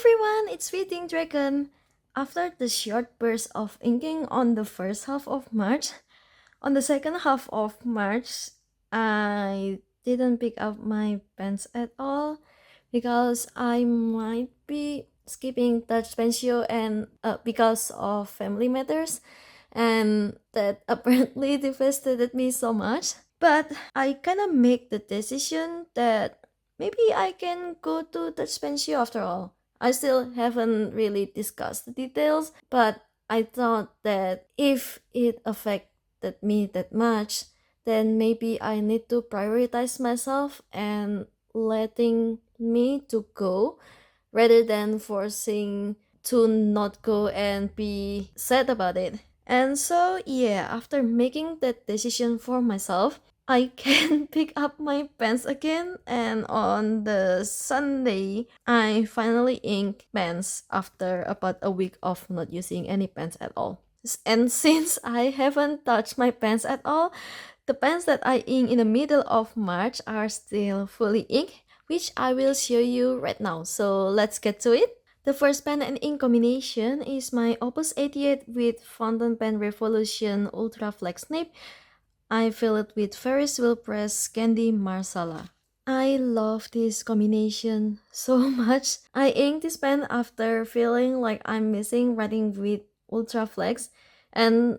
everyone, it's Dragon. After the short burst of inking on the first half of March, on the second half of March, I didn't pick up my pens at all because I might be skipping touch pensio and because of family matters, and that apparently devastated me so much. But I kind of make the decision that maybe I can go to touch pensio after all. I still haven't really discussed the details, but I thought that if it affected me that much, then maybe I need to prioritize myself and letting me to go rather than forcing to not go and be sad about it. And so, yeah, after making that decision for myself, I can pick up my pens again, and on the Sunday, I finally ink pens after about a week of not using any pens at all. And since I haven't touched my pens at all, the pens that I ink in the middle of March are still fully inked, which I will show you right now. So let's get to it. The first pen and ink combination is my Opus 88 with Fountain Pen Revolution Ultra Flex Nib. I fill it with Wearingeul Press Candy Marsala. I love this combination so much. I inked this pen after feeling like I'm missing writing with Ultra Flex, and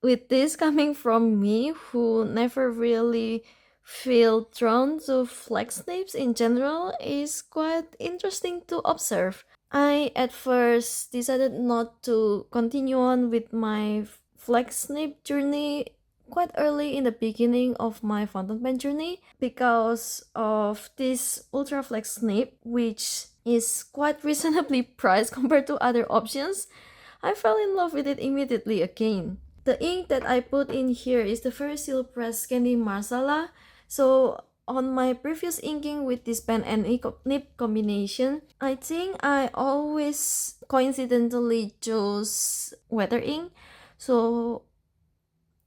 with this coming from me who never really feel drawn to flex nibs in general is quite interesting to observe. I at first decided not to continue on with my flex nib journey quite early in the beginning of my fountain pen journey because of this ultra flex nib, which is quite reasonably priced compared to other options. I fell in love with it immediately again. The ink that I put in here is the Wearingeul Press Candy Marsala. So on my previous inking with this pen and nib combination, I think I always coincidentally chose weather ink. So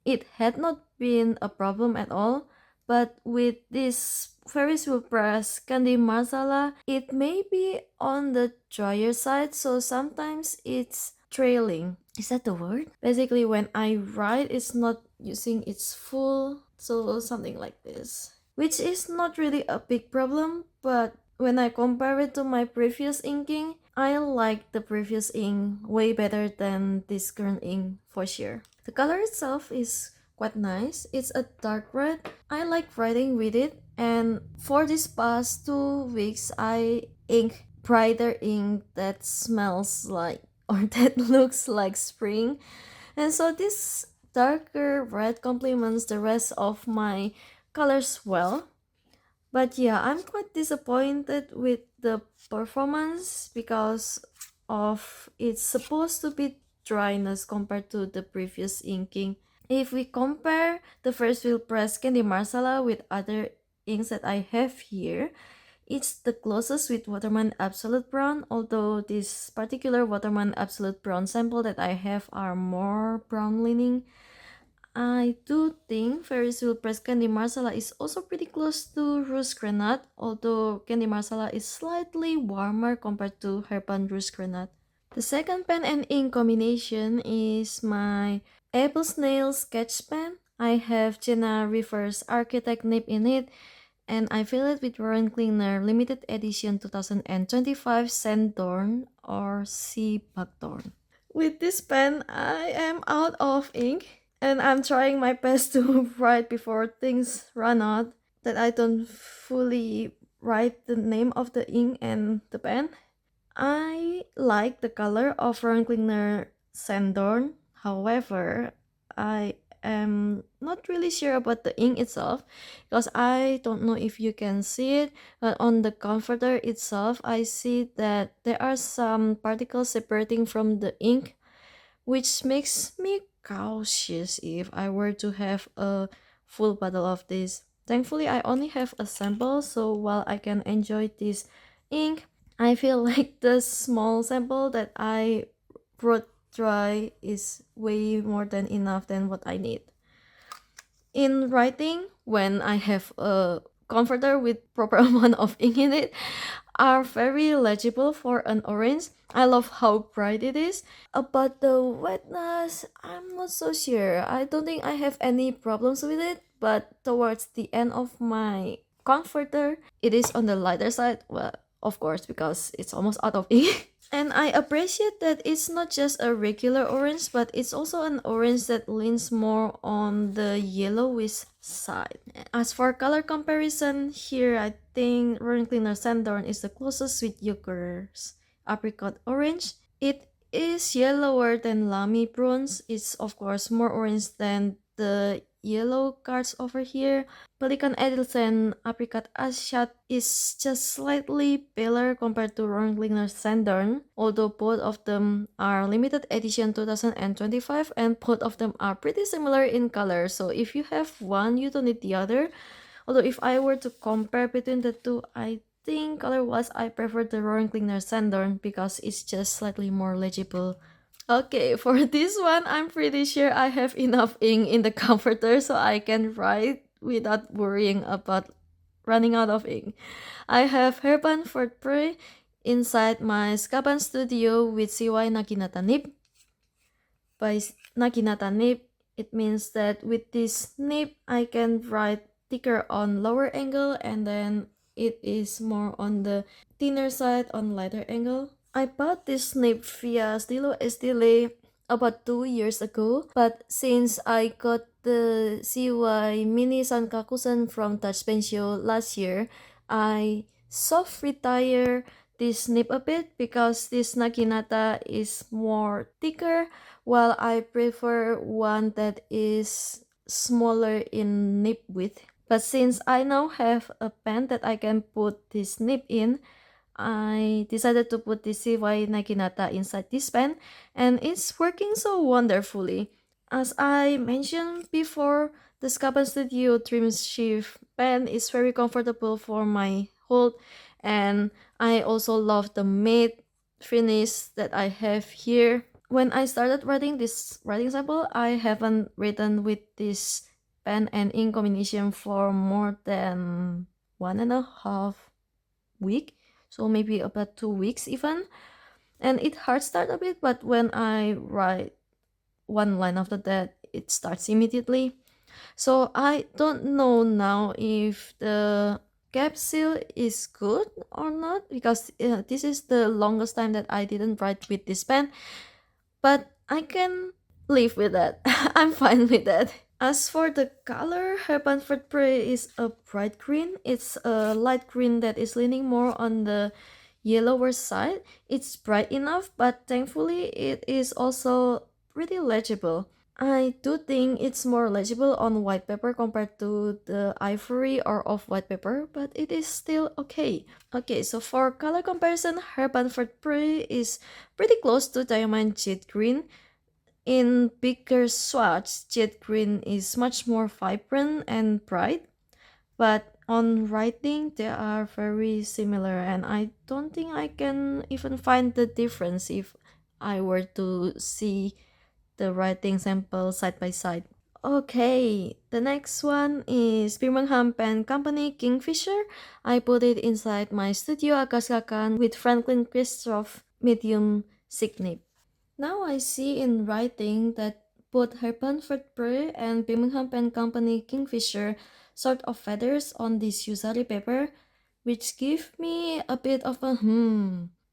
it had not been a problem at all. But with this Wearingeul Press Candy Marsala, it may be on the drier side, so sometimes it's trailing. Is that the word? Basically, when I write, it's not using its full, so something like this. Which is not really a big problem, but when I compare it to my previous inking, I like the previous ink way better than this current ink for sure. The color itself is quite nice. It's a dark red. I like writing with it, and for this past 2 weeks, I ink brighter ink that smells like or that looks like spring, and so this darker red complements the rest of my colors well. But yeah, I'm quite disappointed with the performance because of it's supposed to be dryness compared to the previous inking. If we compare the Wearingeul Press Candy Marsala with other inks that I have here, it's the closest with Waterman Absolute Brown, although this particular Waterman Absolute Brown sample that I have are more brown leaning. I do think Wearingeul Press Candy Marsala is also pretty close to Rouge Grenade, although Candy Marsala is slightly warmer compared to Herbin Rouge Grenade. The second pen and ink combination is my AbleSnail sketch pen. I have Gena Reverse Architect nib in it, and I fill it with Rohrer Klingner Limited Edition 2025 Sanddorn or Sea Buckthorn. With this pen, I am out of ink, and I'm trying my best to write before things run out, that I don't fully write the name of the ink and the pen. I like the color of Rohrer Klingner Sanddorn. However, I am not really sure about the ink itself because I don't know if you can see it, but on the comforter itself, I see that there are some particles separating from the ink, which makes me cautious if I were to have a full bottle of this. Thankfully, I only have a sample, so while I can enjoy this ink, I feel like the small sample that I wrote dry is way more than enough than what I need. In writing, when I have a comforter with proper amount of ink in it, are very legible for an orange. I love how bright it is. About the wetness, I'm not so sure. I don't think I have any problems with it, but towards the end of my comforter, it is on the lighter side. Well, of course, because it's almost out of ink. And I appreciate that it's not just a regular orange, but it's also an orange that leans more on the yellowish side. As for color comparison, here I think Rohrer Klingner Sanddorn is the closest with Yoker's apricot orange. It is yellower than Lamy bronze. It's of course more orange than the yellow cards over here. Pelican Edelsen Apricot Ashat is just slightly paler compared to Rohrer Klingner Sanddorn, although both of them are limited edition 2025 and both of them are pretty similar in color. So if you have one, you don't need the other. Although if I were to compare between the two, I think color-wise I prefer the Rohrer Klingner Sanddorn because it's just slightly more legible. Okay, for this one, I'm pretty sure I have enough ink in the comforter so I can write without worrying about running out of ink. I have Herbin for Prey inside my Skaban Studyo with CY Naginata nib. By Naginata nib, it means that with this nib, I can write thicker on lower angle and then it is more on the thinner side on lighter angle. I bought this nib via Stilo SDLA about 2 years ago, but since I got the CY Mini Sankakusen from Touch Pensio last year, I soft retire this nib a bit because this Naginata is more thicker, while I prefer one that is smaller in nib width. But since I now have a pen that I can put this nib in, I decided to put the CY Naginata inside this pen, and it's working so wonderfully. As I mentioned before, the Skaban Studyo Dreamshift pen is very comfortable for my hold, and I also love the matte finish that I have here. When I started writing this writing sample, I haven't written with this pen and ink combination for more than 1.5 weeks, so maybe about 2 weeks even. And it hard start a bit, but when I write one line after that, it starts immediately. So I don't know now if the capsule is good or not, because this is the longest time that I didn't write with this pen, but I can live with that. I'm fine with that. As for the color, Herbin Prey is a bright green. It's a light green that is leaning more on the yellower side. It's bright enough, but thankfully it is also pretty legible. I do think it's more legible on white paper compared to the ivory or off-white paper, but it is still okay. Okay, so for color comparison, Herbin Prey is pretty close to Diamond Jade Green. In bigger swatches, Jade Green is much more vibrant and bright, but on writing they are very similar, and I don't think I can even find the difference if I were to see the writing sample side by side. Okay, the next one is Birmingham Pen Company Kingfisher. I put it inside my Studyo Agackakan with Franklin Christoph medium Signip. Now I see in writing that both Herbin Prey and Birmingham Pen Company Kingfisher sort of feathers on this Yusari paper, which give me a bit of a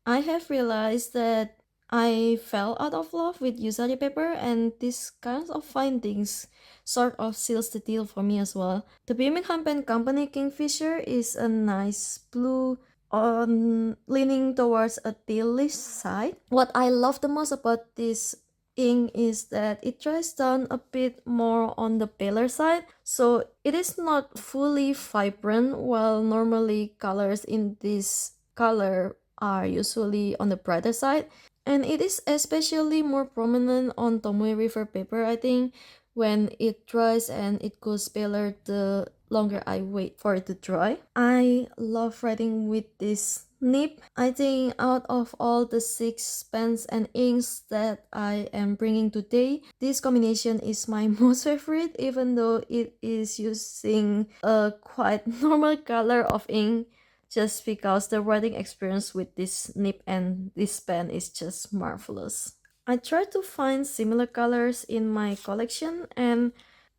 I have realized that I fell out of love with Yusari paper, and these kinds of findings sort of seals the deal for me as well. The Birmingham Pen Company Kingfisher is a nice blue on leaning towards a tealish side. What I love the most about this ink is that it dries down a bit more on the paler side, so it is not fully vibrant, while normally colors in this color are usually on the brighter side. And it is especially more prominent on Tomoe River paper, I think. When it dries and it goes paler, the longer I wait for it to dry. I love writing with this nib. I think out of all the 6 pens and inks that I am bringing today, this combination is my most favorite, even though it is using a quite normal color of ink just because the writing experience with this nib and this pen is just marvelous. I tried to find similar colors in my collection, and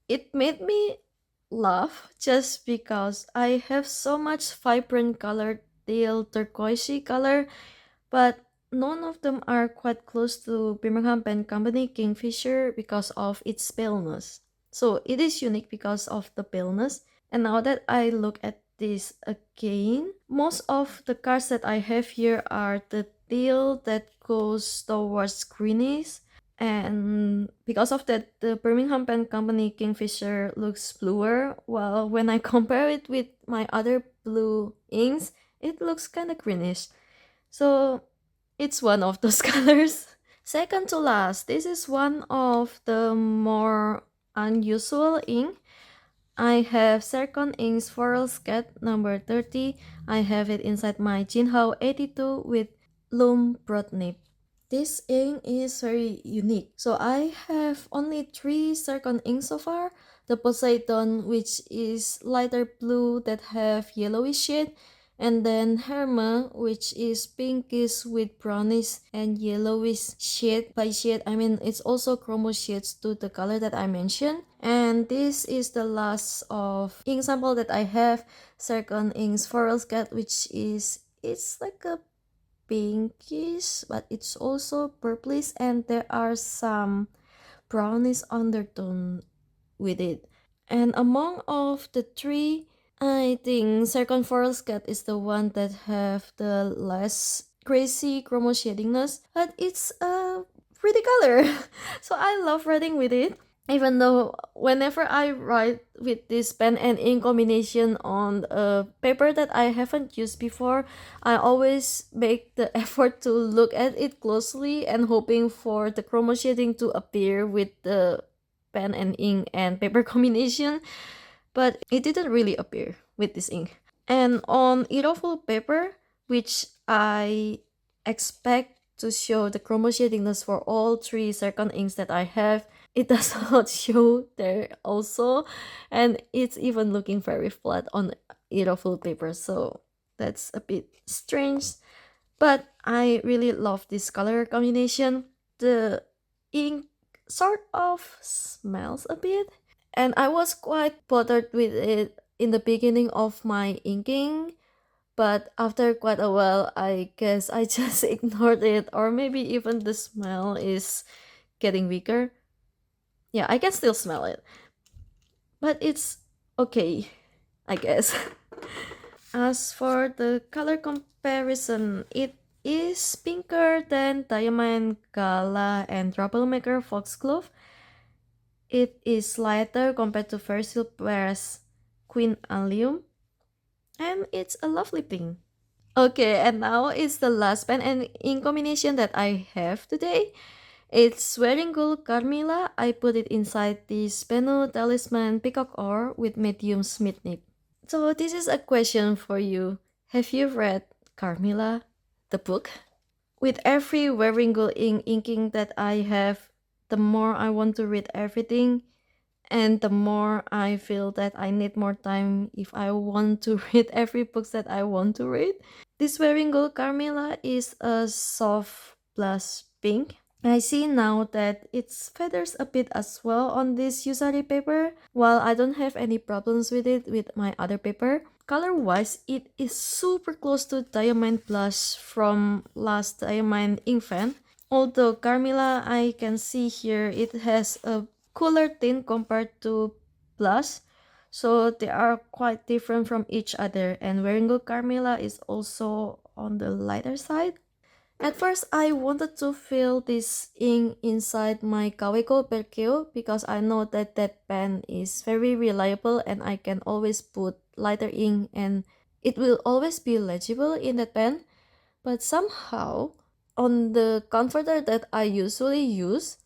it made me laugh just because I have so much vibrant colored teal turquoisey color, but none of them are quite close to Birmingham Pen Company Kingfisher because of its paleness. So it is unique because of the paleness. And now that I look at this again, most of the cards that I have here are the teal that goes towards greenish. And because of that, the Birmingham Pen Company Kingfisher looks bluer, while when I compare it with my other blue inks, it looks kind of greenish. So it's one of those colors. Second to last, this is one of the more unusual ink. I have Zerkon Inks Forelsket number 30. I have it inside my Jinhao 82 with Loom broad nib. This ink is very unique. So I have only 3 Zerkon inks so far. The Poseidon, which is lighter blue that have yellowish shade, and then Herbin, which is pinkish with brownish and yellowish shade. By shade, I mean it's also chromo shades to the color that I mentioned. And this is the last of ink sample that I have, Zerkon Inks Forelsket, which is, it's like a pinkish, but it's also purplish, and there are some brownish undertone with it. And among of the 3, I think Zerkon Forelsket is the one that have the less crazy chromo shadingness, but it's a pretty color. So I love writing with it. Even though whenever I write with this pen and ink combination on a paper that I haven't used before, I always make the effort to look at it closely and hoping for the chroma shading to appear with the pen and ink and paper combination, but it didn't really appear with this ink. And on Iroful paper, which I expect to show the chroma shadingness for all 3 Zerkon inks that I have, it does not show there also, and it's even looking very flat on Iroful paper, so that's a bit strange. But I really love this color combination. The ink sort of smells a bit, and I was quite bothered with it in the beginning of my inking, but after quite a while, I guess I just ignored it, or maybe even the smell is getting weaker. Yeah, I can still smell it, but it's okay, I guess. As for the color comparison, it is pinker than Diamond Gala and Troublemaker Foxglove. It is lighter compared to Versilpere's Queen Allium, and it's a lovely pink. Okay, and now it's the last pen and ink combination that I have today. It's Wearingeul Carmilla. I put it inside this BENU Talisman Peacock ore with medium smith nib. So this is a question for you. Have you read Carmilla, the book? With every Wearingeul ink inking that I have, the more I want to read everything, and the more I feel that I need more time if I want to read every book that I want to read. This Wearingeul Carmilla is a soft blush pink. I see now that it feathers a bit as well on this Yusari paper, while I don't have any problems with it with my other paper. Color-wise, it is super close to Diamond Blush from last Diamond Ink Fan. Although Carmilla, I can see here, it has a cooler tint compared to Blush, so they are quite different from each other, and Wearingeul Carmilla is also on the lighter side. At first, I wanted to fill this ink inside my Kaweco Perkeo because I know that that pen is very reliable and I can always put lighter ink and it will always be legible in that pen. But somehow, on the converter that I usually use,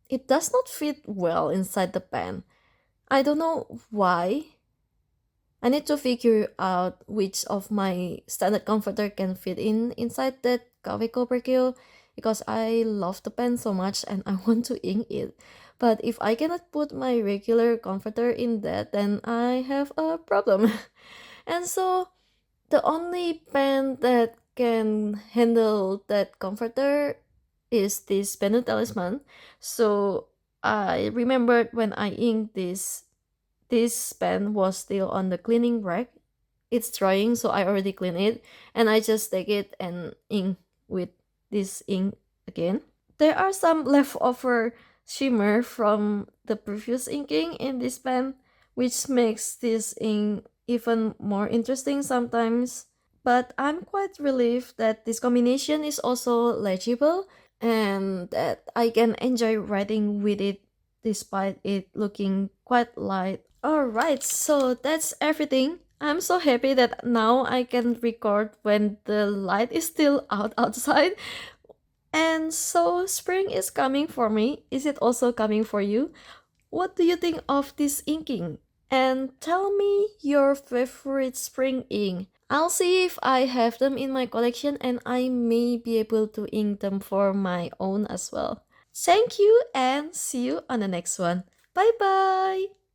it does not fit well inside the pen. I don't know why. I need to figure out which of my standard converter can fit inside that Kaweco Perkeo because I love the pen so much and I want to ink it. But if I cannot put my regular converter in that, then I have a problem. And so The only pen that can handle that comforter is this BENU Talisman. So I remembered when I inked this pen was still on the cleaning rack. It's drying, so I already cleaned it, and I just take it and ink with this ink again. There are some leftover shimmer from the previous inking in this pen, which makes this ink even more interesting sometimes. But I'm quite relieved that this combination is also legible and that I can enjoy writing with it despite it looking quite light. Alright, so that's everything. I'm so happy that now I can record when the light is still out outside. And so spring is coming for me. Is it also coming for you? What do you think of this inking? And tell me your favorite spring ink. I'll see if I have them in my collection and I may be able to ink them for my own as well. Thank you and see you on the next one. Bye bye!